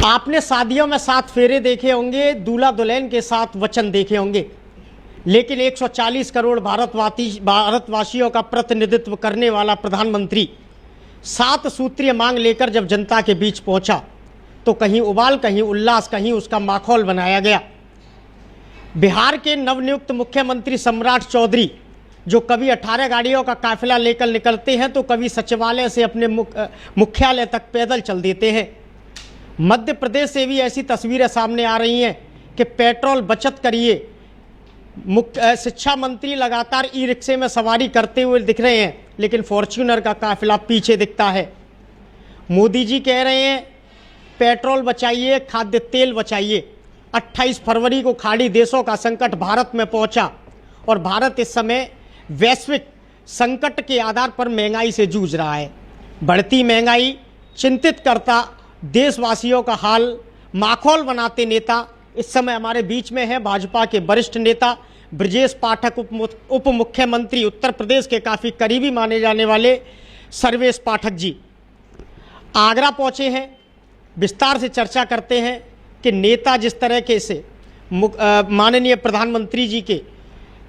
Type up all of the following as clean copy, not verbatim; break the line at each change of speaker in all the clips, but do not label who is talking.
आपने शादियों में 7 फेरे देखे होंगे, दूल्हा दुल्हन के साथ वचन देखे होंगे, लेकिन 140 करोड़ भारतवासियों का प्रतिनिधित्व करने वाला प्रधानमंत्री 7 सूत्रीय मांग लेकर जब जनता के बीच पहुंचा तो कहीं उबाल, कहीं उल्लास, कहीं उसका माहौल बनाया गया। बिहार के नवनियुक्त मुख्यमंत्री सम्राट चौधरी जो कभी 18 गाड़ियों का काफिला लेकर निकलते हैं तो कभी सचिवालय से अपने मुख्यालय तक पैदल चल देते हैं। मध्य प्रदेश से भी ऐसी तस्वीरें सामने आ रही हैं कि पेट्रोल बचत करिए। शिक्षा मंत्री लगातार ई रिक्शे में सवारी करते हुए दिख रहे हैं, लेकिन फॉर्च्यूनर का काफिला पीछे दिखता है। मोदी जी कह रहे हैं पेट्रोल बचाइए, खाद्य तेल बचाइए। 28 फरवरी को खाड़ी देशों का संकट भारत में पहुंचा और भारत इस समय वैश्विक संकट के आधार पर महंगाई से जूझ रहा है। बढ़ती महंगाई चिंतित करता देशवासियों का हाल माखौल बनाते नेता इस समय हमारे बीच में है। भाजपा के वरिष्ठ नेता ब्रजेश पाठक, उप मुख्यमंत्री उत्तर प्रदेश के काफ़ी करीबी माने जाने वाले सर्वेश पाठक जी आगरा पहुंचे हैं। विस्तार से चर्चा करते हैं कि नेता जिस तरह के से माननीय प्रधानमंत्री जी के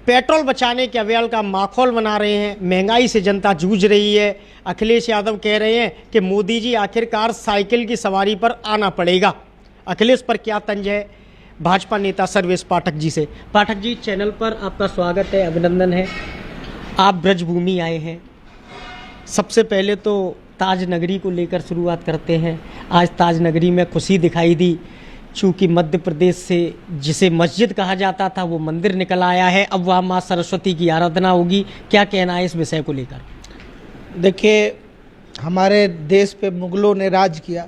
पेट्रोल बचाने के अभियान का माहौल बना रहे हैं। महंगाई से जनता जूझ रही है। अखिलेश यादव कह रहे हैं कि मोदी जी आखिरकार साइकिल की सवारी पर आना पड़ेगा। अखिलेश पर क्या तंज है, भाजपा नेता सर्वेश पाठक जी से। पाठक जी, चैनल पर आपका स्वागत है, अभिनंदन है। आप ब्रजभूमि आए हैं। सबसे पहले तो ताज नगरी को लेकर शुरुआत करते हैं। आज ताज नगरी में खुशी दिखाई दी, चूँकि मध्य प्रदेश से जिसे मस्जिद कहा जाता था वो मंदिर निकल आया है। अब वहाँ माँ सरस्वती की आराधना होगी। क्या कहना है इस विषय को लेकर?
देखिए, हमारे देश पे मुग़लों ने राज किया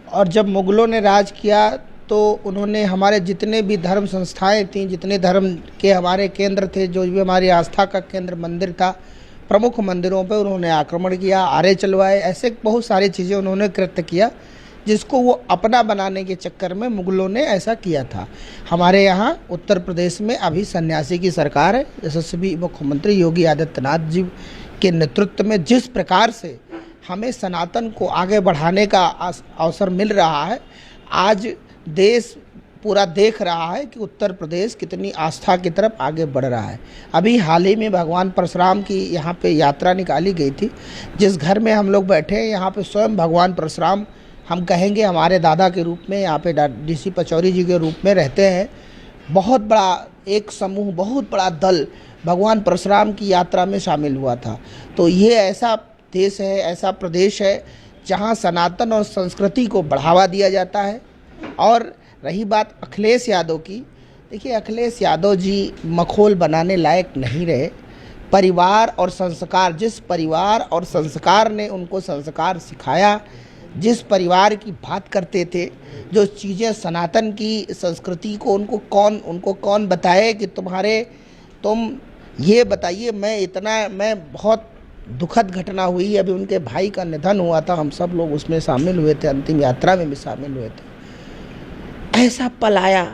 और जब मुग़लों ने राज किया तो उन्होंने हमारे जितने भी धर्म संस्थाएं थीं, जितने धर्म के हमारे केंद्र थे, जो भी हमारी आस्था का केंद्र मंदिर था, प्रमुख मंदिरों पे उन्होंने आक्रमण किया, आरे चलवाए, ऐसे बहुत सारी चीज़ें उन्होंने कृत्य किया जिसको वो अपना बनाने के चक्कर में मुग़लों ने ऐसा किया था। हमारे यहाँ उत्तर प्रदेश में अभी सन्यासी की सरकार है। यशस्वी मुख्यमंत्री योगी आदित्यनाथ जी के नेतृत्व में जिस प्रकार से हमें सनातन को आगे बढ़ाने का अवसर मिल रहा है, आज देश पूरा देख रहा है कि उत्तर प्रदेश कितनी आस्था की तरफ आगे बढ़ रहा है। अभी हाल ही में भगवान परशुराम की यहाँ पे यात्रा निकाली गई थी। जिस घर में हम लोग बैठे हैं यहाँ पे स्वयं भगवान परशुराम, हम कहेंगे हमारे दादा के रूप में, यहाँ पे डीसी पचौरी जी के रूप में रहते हैं। बहुत बड़ा एक समूह, बहुत बड़ा दल भगवान परशुराम की यात्रा में शामिल हुआ था। तो ये ऐसा देश है, ऐसा प्रदेश है जहाँ सनातन और संस्कृति को बढ़ावा दिया जाता है। और रही बात अखिलेश यादव की, देखिए अखिलेश यादव जी मखौल बनाने लायक नहीं रहे। परिवार और संस्कार, जिस परिवार और संस्कार ने उनको संस्कार सिखाया, जिस परिवार की बात करते थे, जो चीज़ें सनातन की संस्कृति को उनको कौन बताए कि तुम ये बताइए। मैं बहुत दुखद घटना हुई, अभी उनके भाई का निधन हुआ था, हम सब लोग उसमें शामिल हुए थे, अंतिम यात्रा में भी शामिल हुए थे। ऐसा पल आया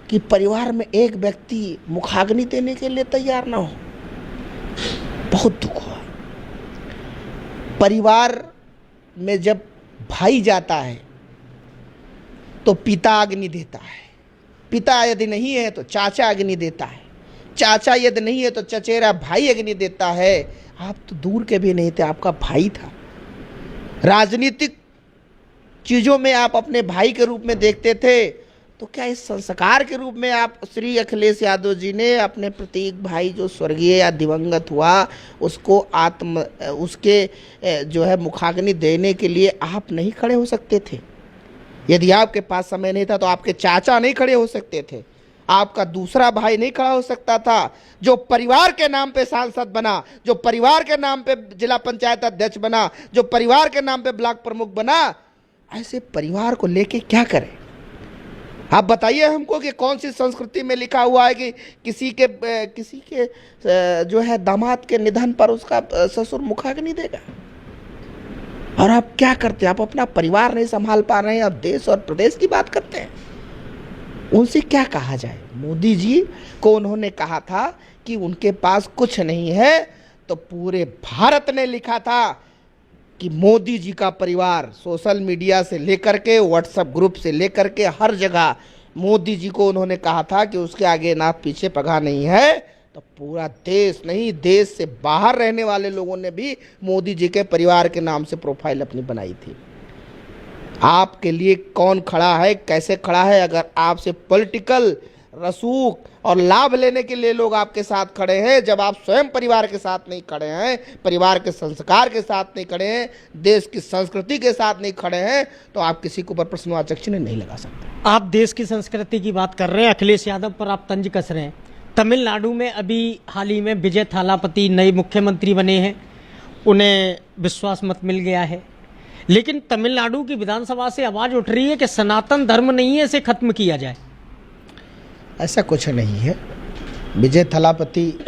कि परिवार में एक व्यक्ति मुखाग्नि देने के लिए तैयार ना हो, बहुत दुख हुआ। परिवार में जब भाई जाता है तो पिता अग्नि देता है, पिता यदि नहीं है तो चाचा अग्नि देता है, चाचा यदि नहीं है तो चचेरा भाई अग्नि देता है। आप तो दूर के भी नहीं थे, आपका भाई था। राजनीतिक चीज़ों में आप अपने भाई के रूप में देखते थे, तो क्या इस संस्कार के रूप में आप श्री अखिलेश यादव जी ने अपने प्रतीक भाई जो स्वर्गीय या दिवंगत हुआ उसको उसके जो है मुखाग्नि देने के लिए आप नहीं खड़े हो सकते थे? यदि आपके पास समय नहीं था तो आपके चाचा नहीं खड़े हो सकते थे, आपका दूसरा भाई नहीं खड़ा हो सकता था, जो परिवार के नाम पे सांसद बना, जो परिवार के नाम पे जिला पंचायत अध्यक्ष बना, जो परिवार के नाम पे ब्लॉक प्रमुख बना। ऐसे परिवार को लेके क्या करें? आप बताइए हमको कि कौन सी संस्कृति में लिखा हुआ है कि किसी के जो है दामाद के निधन पर उसका ससुर मुखाग्नि देगा? और आप क्या करते हैं? आप अपना परिवार नहीं संभाल पा रहे हैं, अब देश और प्रदेश की बात करते हैं। उनसे क्या कहा जाए? मोदी जी को उन्होंने कहा था कि उनके पास कुछ नहीं है, तो पूरे भारत ने लिखा था कि मोदी जी का परिवार सोशल मीडिया से लेकर के व्हाट्सएप ग्रुप से लेकर के हर जगह मोदी जी को उन्होंने कहा था कि उसके आगे नाथ पीछे पगा नहीं है, तो पूरा देश नहीं, देश से बाहर रहने वाले लोगों ने भी मोदी जी के परिवार के नाम से प्रोफाइल अपनी बनाई थी। आपके लिए कौन खड़ा है, कैसे खड़ा है? अगर आपसे पॉलिटिकल रसूख और लाभ लेने के लिए लोग आपके साथ खड़े हैं, जब आप स्वयं परिवार के साथ नहीं खड़े हैं, परिवार के संस्कार के साथ नहीं खड़े हैं, देश की संस्कृति के साथ नहीं खड़े हैं, तो आप किसी के ऊपर प्रश्नवाचक चिन्ह नहीं लगा सकते।
आप देश की संस्कृति की बात कर रहे हैं, अखिलेश यादव पर आप तंज कस रहे हैं। तमिलनाडु में अभी हाल ही में विजय थालापति नए मुख्यमंत्री बने हैं, उन्हें विश्वास मत मिल गया है, लेकिन तमिलनाडु की विधानसभा से आवाज़ उठ रही है कि सनातन धर्म नहीं है, इसे खत्म किया जाए।
ऐसा कुछ नहीं है। विजय थालापति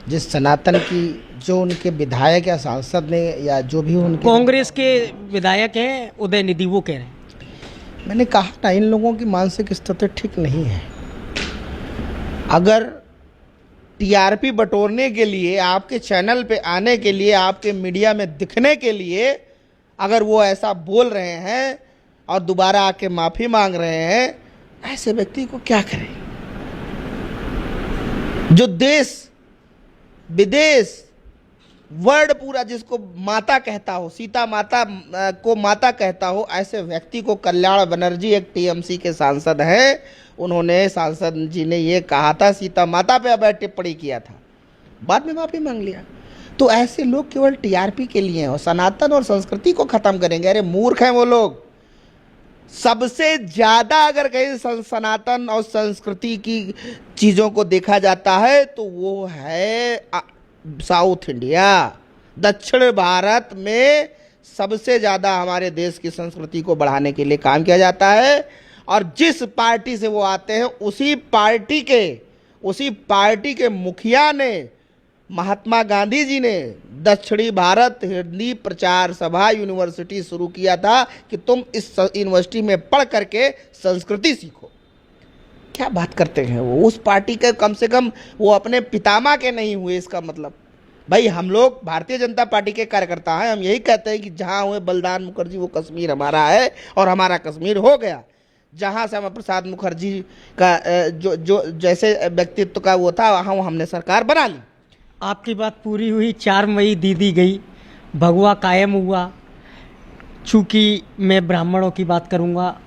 जिस सनातन की, जो उनके विधायक या सांसद ने या जो भी उनके
कांग्रेस के विधायक हैं उदयनिधि, वो कह रहे हैं।
मैंने कहा ना, इन लोगों की मानसिक स्थिति ठीक नहीं है। अगर टीआरपी बटोरने के लिए, आपके चैनल पे आने के लिए, आपके मीडिया में दिखने के लिए अगर वो ऐसा बोल रहे हैं और दोबारा आके माफ़ी मांग रहे हैं, ऐसे व्यक्ति को क्या करें? जो देश विदेश वर्ल्ड पूरा जिसको माता कहता हो, सीता माता को माता कहता हो, ऐसे व्यक्ति को कल्याण बनर्जी एक टीएमसी के सांसद हैं, उन्होंने, सांसद जी ने ये कहा था, सीता माता पे अब टिप्पणी किया था, बाद में माफ़ी मांग लिया। तो ऐसे लोग केवल टीआरपी के लिए हैं और सनातन और संस्कृति को ख़त्म करेंगे। अरे मूर्ख हैं वो लोग। सबसे ज़्यादा अगर कहीं सनातन और संस्कृति की चीज़ों को देखा जाता है तो वो है साउथ इंडिया। दक्षिण भारत में सबसे ज़्यादा हमारे देश की संस्कृति को बढ़ाने के लिए काम किया जाता है, और जिस पार्टी से वो आते हैं उसी पार्टी के मुखिया ने, महात्मा गांधी जी ने दक्षिणी भारत हिंदी प्रचार सभा यूनिवर्सिटी शुरू किया था कि तुम इस यूनिवर्सिटी में पढ़ करके संस्कृति सीखो। क्या बात करते हैं वो? उस पार्टी के कम से कम वो अपने पितामह के नहीं हुए। इसका मतलब भाई, हम लोग भारतीय जनता पार्टी के कार्यकर्ता हैं, हम यही कहते हैं कि जहाँ हुए बलिदान मुखर्जी वो कश्मीर हमारा है और हमारा कश्मीर हो गया। जहाँ श्यामा प्रसाद मुखर्जी का जो जैसे व्यक्तित्व का वो था, वहाँ हमने सरकार बना ली।
आपकी बात पूरी हुई, 4 मई दीदी गई, भगवा कायम हुआ। चूँकि मैं ब्राह्मणों की बात करूँगा,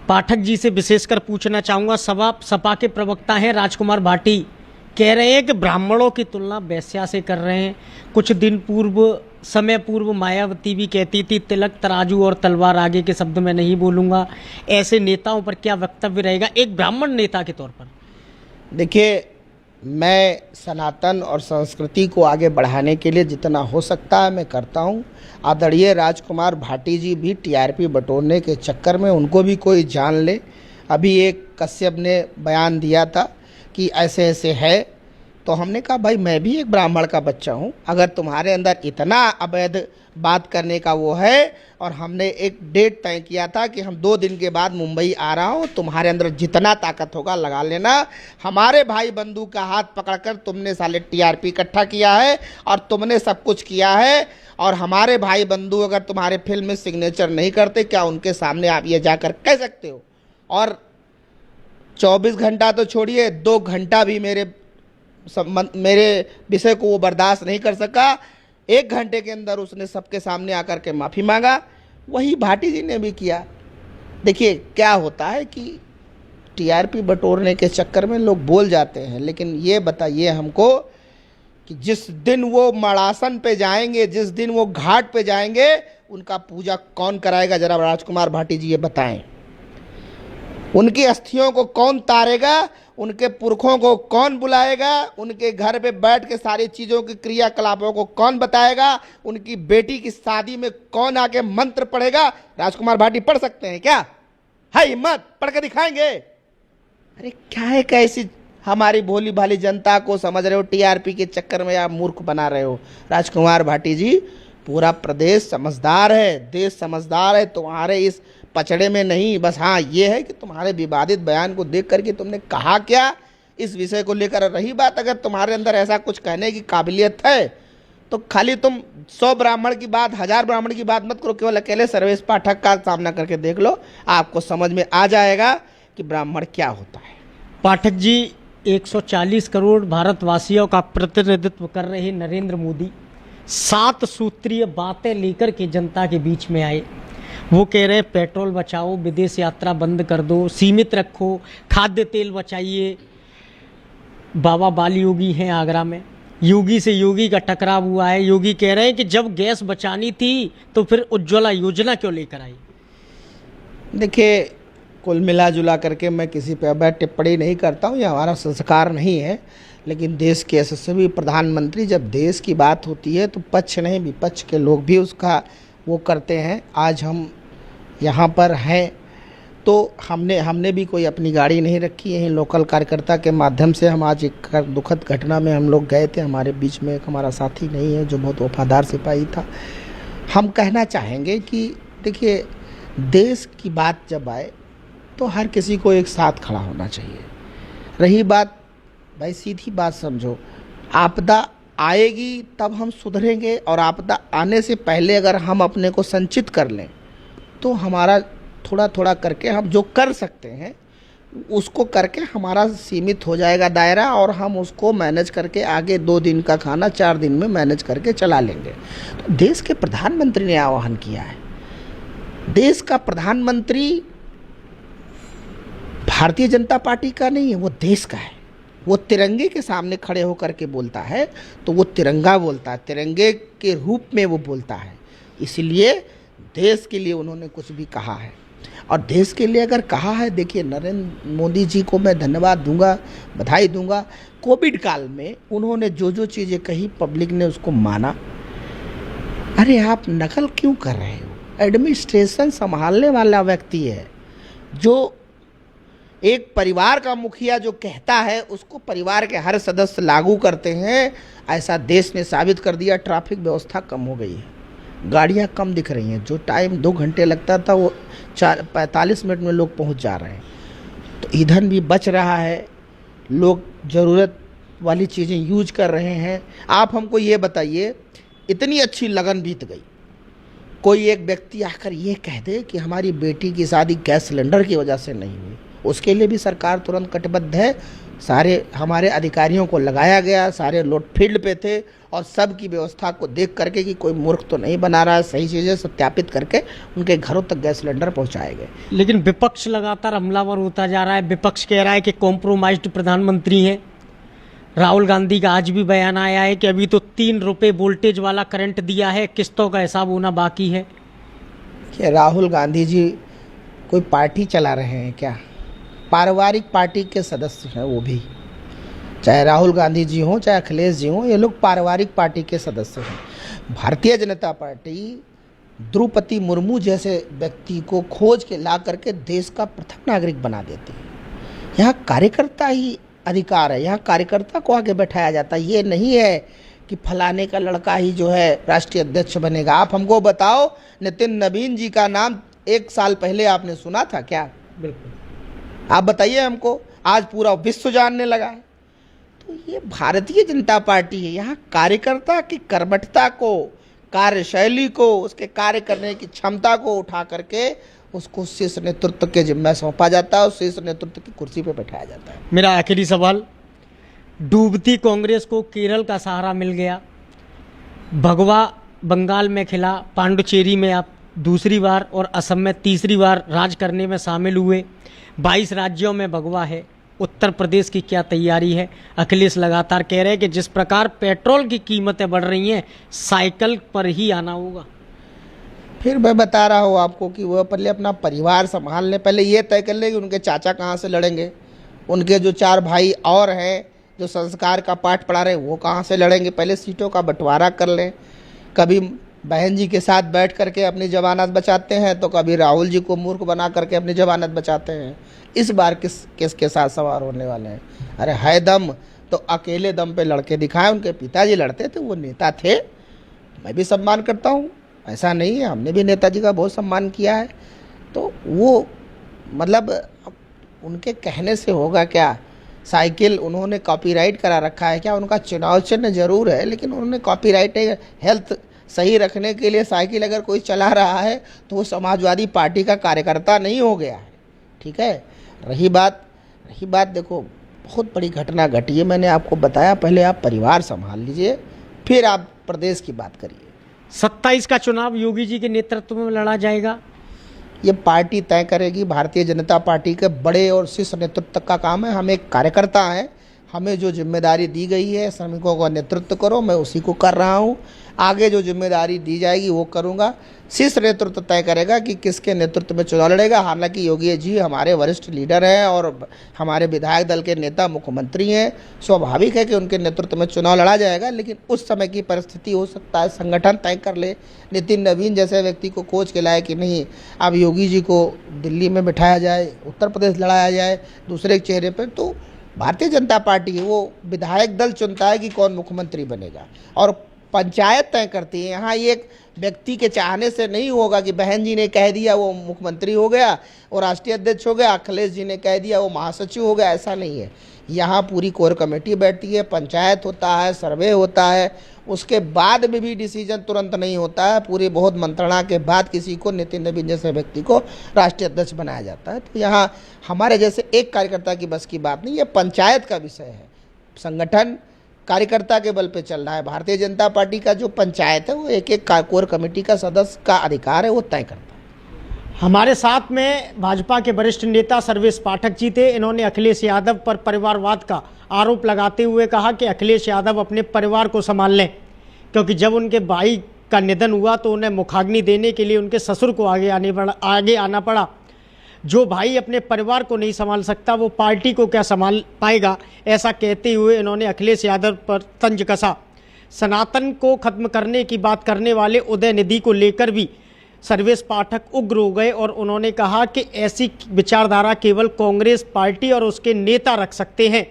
पाठक जी से विशेषकर पूछना चाहूँगा। सपा के प्रवक्ता हैं राजकुमार भाटी, कह रहे हैं कि ब्राह्मणों की तुलना वैश्या से कर रहे हैं। कुछ दिन समय पूर्व मायावती भी कहती थी तिलक तराजू और तलवार आगे के शब्द में नहीं बोलूँगा। ऐसे नेताओं पर क्या वक्तव्य रहेगा एक ब्राह्मण नेता के तौर पर?
देखिए, मैं सनातन और संस्कृति को आगे बढ़ाने के लिए जितना हो सकता है मैं करता हूँ। आदरणीय राजकुमार भाटी जी भी टीआरपी बटोरने के चक्कर में उनको भी कोई जान ले। अभी एक कश्यप ने बयान दिया था कि ऐसे ऐसे है, तो हमने कहा भाई मैं भी एक ब्राह्मण का बच्चा हूँ, अगर तुम्हारे अंदर इतना अवैध बात करने का वो है, और हमने एक डेट तय किया था कि हम 2 दिन के बाद मुंबई आ रहा हूँ, तुम्हारे अंदर जितना ताकत होगा लगा लेना। हमारे भाई बंधु का हाथ पकड़कर तुमने साले टीआरपी इकट्ठा किया है और तुमने सब कुछ किया है, और हमारे भाई बंधु अगर तुम्हारे फिल्म में सिग्नेचर नहीं करते, क्या उनके सामने आप ये जाकर कह सकते हो? और 24 घंटा तो छोड़िए, 2 घंटा भी मेरे विषय को वो बर्दाश्त नहीं कर सका। 1 घंटे के अंदर उसने सबके सामने आकर के माफ़ी मांगा। वही भाटी जी ने भी किया। देखिए क्या होता है कि टीआरपी बटोरने के चक्कर में लोग बोल जाते हैं, लेकिन ये बताइए हमको कि जिस दिन वो मड़ासन पे जाएंगे, जिस दिन वो घाट पे जाएंगे, उनका पूजा कौन कराएगा? जरा राजकुमार भाटी जी ये बताएं। उनकी अस्थियों को कौन तारेगा? उनके पुरखों को कौन बुलाएगा? उनके घर पे बैठ के सारी चीज़ों की क्रियाकलापों को कौन बताएगा? उनकी बेटी की शादी में कौन आके मंत्र पढ़ेगा? राजकुमार भाटी पढ़ सकते हैं क्या? है हिम्मत? पढ़ के दिखाएंगे। अरे क्या है, कैसी हमारी भोली भाली जनता को समझ रहे हो? टीआरपी के चक्कर में आप मूर्ख बना रहे हो। राजकुमार भाटी जी, पूरा प्रदेश समझदार है, देश समझदार है, तुम्हारे इस पचड़े में नहीं। बस हाँ ये है कि तुम्हारे विवादित बयान को देख करके तुमने कहा क्या इस विषय को लेकर। रही बात, अगर तुम्हारे अंदर ऐसा कुछ कहने की काबिलियत है तो खाली तुम 100 ब्राह्मण की बात, 1000 ब्राह्मण की बात मत करो, केवल अकेले सर्वेश पाठक का सामना करके देख लो, आपको समझ में आ जाएगा कि ब्राह्मण क्या होता है।
पाठक जी, 140 करोड़ भारतवासियों का प्रतिनिधित्व कर रहे नरेंद्र मोदी 7 सूत्रीय बातें लेकर के जनता के बीच में आए। वो कह रहे पेट्रोल बचाओ, विदेश यात्रा बंद कर दो, सीमित रखो, खाद्य तेल बचाइए। बाबा बाल योगी हैं आगरा में, योगी से योगी का टकराव हुआ है। योगी कह रहे हैं कि जब गैस बचानी थी तो फिर उज्ज्वला योजना क्यों लेकर आई।
देखिए, कुल मिला जुला करके मैं किसी पे अब टिप्पणी नहीं करता हूँ, यह हमारा संस्कार नहीं है, लेकिन देश के यशस्वी प्रधानमंत्री, जब देश की बात होती है तो पक्ष नहीं विपक्ष के लोग भी उसका वो करते हैं। आज हम यहाँ पर हैं तो हमने भी कोई अपनी गाड़ी नहीं रखी है, लोकल कार्यकर्ता के माध्यम से हम आज एक दुखद घटना में हम लोग गए थे। हमारे बीच में एक हमारा साथी नहीं है जो बहुत वफादार सिपाही था। हम कहना चाहेंगे कि देखिए, देश की बात जब आए तो हर किसी को एक साथ खड़ा होना चाहिए। रही बात, भाई सीधी बात समझो, आपदा आएगी तब हम सुधरेंगे, और आपदा आने से पहले अगर हम अपने को संचित कर लें तो हमारा थोड़ा थोड़ा करके हम जो कर सकते हैं उसको करके हमारा सीमित हो जाएगा दायरा, और हम उसको मैनेज करके आगे 2 दिन का खाना 4 दिन में मैनेज करके चला लेंगे। तो देश के प्रधानमंत्री ने आह्वान किया है। देश का प्रधानमंत्री भारतीय जनता पार्टी का नहीं है, वो देश का है। वो तिरंगे के सामने खड़े होकर के बोलता है तो वो तिरंगा बोलता है, तिरंगे के रूप में वो बोलता है। इसलिए देश के लिए उन्होंने कुछ भी कहा है, और देश के लिए अगर कहा है, देखिए नरेंद्र मोदी जी को मैं धन्यवाद दूंगा, बधाई दूंगा। कोविड काल में उन्होंने जो जो चीज़ें कही, पब्लिक ने उसको माना। अरे आप नकल क्यों कर रहे हो? एडमिनिस्ट्रेशन संभालने वाला व्यक्ति है, जो एक परिवार का मुखिया जो कहता है उसको परिवार के हर सदस्य लागू करते हैं। ऐसा देश ने साबित कर दिया। ट्रैफिक व्यवस्था कम हो गई है, गाड़ियां कम दिख रही हैं, जो टाइम 2 घंटे लगता था वो 45 मिनट में लोग पहुंच जा रहे हैं। तो ईंधन भी बच रहा है, लोग ज़रूरत वाली चीज़ें यूज कर रहे हैं। आप हमको ये बताइए, इतनी अच्छी लगन बीत गई, कोई एक व्यक्ति आकर ये कह दे कि हमारी बेटी की शादी गैस सिलेंडर की वजह से नहीं हुई, उसके लिए भी सरकार तुरंत कटिबद्ध है। सारे हमारे अधिकारियों को लगाया गया, सारे लोग फील्ड पे थे, और सब की व्यवस्था को देख करके कि कोई मूर्ख तो नहीं बना रहा है, सही चीज़ें सत्यापित करके उनके घरों तक गैस सिलेंडर पहुंचाए गए।
लेकिन विपक्ष लगातार हमलावर होता जा रहा है। विपक्ष कह रहा है कि कॉम्प्रोमाइज्ड प्रधानमंत्री हैं। राहुल गांधी का आज भी बयान आया है कि अभी तो 3 रुपये वोल्टेज वाला करंट दिया है, किस्तों का हिसाब होना बाकी है।
क्या राहुल गांधी जी कोई पार्टी चला रहे हैं क्या? पारिवारिक पार्टी के सदस्य हैं वो भी, चाहे राहुल गांधी जी हों चाहे अखिलेश जी हों, ये लोग पारिवारिक पार्टी के सदस्य हैं। भारतीय जनता पार्टी द्रौपदी मुर्मू जैसे व्यक्ति को खोज के ला करके देश का प्रथम नागरिक बना देती है। यहाँ कार्यकर्ता ही अधिकार है, यहाँ कार्यकर्ता को आगे बैठाया जाता है। ये नहीं है कि फलाने का लड़का ही जो है राष्ट्रीय अध्यक्ष बनेगा। आप हमको बताओ, नितिन नवीन जी का नाम 1 साल पहले आपने सुना था क्या?
बिल्कुल।
आप बताइए हमको, आज पूरा विश्व जानने लगा है। तो ये भारतीय जनता पार्टी है। यहाँ कार्यकर्ता की कर्मठता को, कार्यशैली को, उसके कार्य करने की क्षमता को उठा करके उसको शीर्ष नेतृत्व के जिम्मे सौंपा जाता है और शीर्ष नेतृत्व की कुर्सी पर बैठाया जाता है।
मेरा आखिरी सवाल, डूबती कांग्रेस को केरल का सहारा मिल गया, भगवा बंगाल में खिला, पांडुचेरी में आप दूसरी बार और असम में तीसरी बार राज करने में शामिल हुए। 22 राज्यों में भगवा है। उत्तर प्रदेश की क्या तैयारी है? अखिलेश लगातार कह रहे हैं कि जिस प्रकार पेट्रोल की कीमतें बढ़ रही हैं, साइकिल पर ही आना होगा।
फिर मैं बता रहा हूँ आपको कि वह पहले अपना परिवार संभाल लें, पहले ये तय कर लें कि उनके चाचा कहाँ से लड़ेंगे, उनके जो 4 भाई और हैं जो संस्कार का पाठ पढ़ा रहे हैं वो कहाँ से लड़ेंगे। पहले सीटों का बंटवारा कर लें। कभी बहन जी के साथ बैठ करके अपनी जमानत बचाते हैं, तो कभी राहुल जी को मूर्ख बना करके अपनी जमानत बचाते हैं। इस बार किसके साथ सवार होने वाले हैं? अरे है दम तो अकेले दम पे लड़के दिखाएं। उनके पिताजी लड़ते थे, वो नेता थे, मैं भी सम्मान करता हूँ, ऐसा नहीं है, हमने भी नेताजी का बहुत सम्मान किया है। तो वो मतलब उनके कहने से होगा क्या? साइकिल उन्होंने कॉपीराइट करा रखा है क्या? उनका चुनाव चिन्ह जरूर है, लेकिन उन्होंने कॉपीराइट हेल्थ सही रखने के लिए साइकिल अगर कोई चला रहा है तो वो समाजवादी पार्टी का कार्यकर्ता नहीं हो गया है। ठीक है। रही बात देखो, बहुत बड़ी घटना घटी है, मैंने आपको बताया। पहले आप परिवार संभाल लीजिए, फिर आप प्रदेश की बात करिए।
27 का चुनाव योगी जी के नेतृत्व में लड़ा जाएगा।
ये पार्टी तय करेगी। भारतीय जनता पार्टी के बड़े और शीर्ष नेतृत्व का काम है। हम एक कार्यकर्ता हैं, हमें जो जिम्मेदारी दी गई है श्रमिकों का नेतृत्व करो, मैं उसी को कर रहा हूँ। आगे जो जिम्मेदारी दी जाएगी वो करूँगा। शीर्ष नेतृत्व तय करेगा कि किसके नेतृत्व में चुनाव लड़ेगा। हालांकि योगी जी हमारे वरिष्ठ लीडर हैं और हमारे विधायक दल के नेता मुख्यमंत्री हैं, स्वाभाविक है कि उनके नेतृत्व में चुनाव लड़ा जाएगा। लेकिन उस समय की परिस्थिति हो सकता है संगठन तय कर ले, नितिन नवीन जैसे व्यक्ति को खोज के लाए कि नहीं अब योगी जी को दिल्ली में बिठाया जाए, उत्तर प्रदेश लड़ाया जाए दूसरे चेहरे पर। तो भारतीय जनता पार्टी है वो विधायक दल चुनता है कि कौन मुख्यमंत्री बनेगा और पंचायत तय करती है। यहाँ एक व्यक्ति के चाहने से नहीं होगा कि बहन जी ने कह दिया वो मुख्यमंत्री हो गया और राष्ट्रीय अध्यक्ष हो गया, अखिलेश जी ने कह दिया वो महासचिव हो गया, ऐसा नहीं है। यहाँ पूरी कोर कमेटी बैठती है, पंचायत होता है, सर्वे होता है, उसके बाद में भी डिसीजन तुरंत नहीं होता है। पूरी बहुत मंत्रणा के बाद किसी को, नितिन नवीन जैसे व्यक्ति को राष्ट्रीय अध्यक्ष बनाया जाता है। तो यहाँ हमारे जैसे एक कार्यकर्ता की बस की बात नहीं, ये पंचायत का विषय है। संगठन कार्यकर्ता के बल पे चल रहा है। भारतीय जनता पार्टी का जो पंचायत है वो एक कोर कमेटी का सदस्य का अधिकार है, वो तय करता है।
हमारे साथ में भाजपा के वरिष्ठ नेता सर्वेश पाठक जी थे। इन्होंने अखिलेश यादव पर परिवारवाद का आरोप लगाते हुए कहा कि अखिलेश यादव अपने परिवार को संभाल लें, क्योंकि जब उनके भाई का निधन हुआ तो उन्हें मुखाग्नि देने के लिए उनके ससुर को आगे आना पड़ा। जो भाई अपने परिवार को नहीं संभाल सकता वो पार्टी को क्या संभाल पाएगा, ऐसा कहते हुए इन्होंने अखिलेश यादव पर तंज कसा। सनातन को खत्म करने की बात करने वाले उदयनिधि को लेकर भी सर्वेश पाठक उग्र हो गए और उन्होंने कहा कि ऐसी विचारधारा केवल कांग्रेस पार्टी और उसके नेता रख सकते हैं।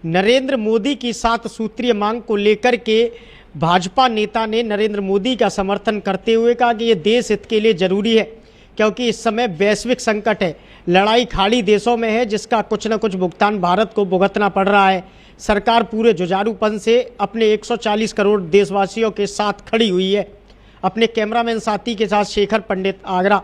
नरेंद्र मोदी की 7 सूत्रीय मांग को लेकर के भाजपा नेता ने नरेंद्र मोदी का समर्थन करते हुए कहा कि ये देश हित के लिए जरूरी है, क्योंकि इस समय वैश्विक संकट है, लड़ाई खाड़ी देशों में है जिसका कुछ न कुछ भुगतान भारत को भुगतना पड़ रहा है। सरकार पूरे जुझारूपन से अपने 140 करोड़ देशवासियों के साथ खड़ी हुई है। अपने कैमरामैन साथी के साथ शेखर पंडित, आगरा।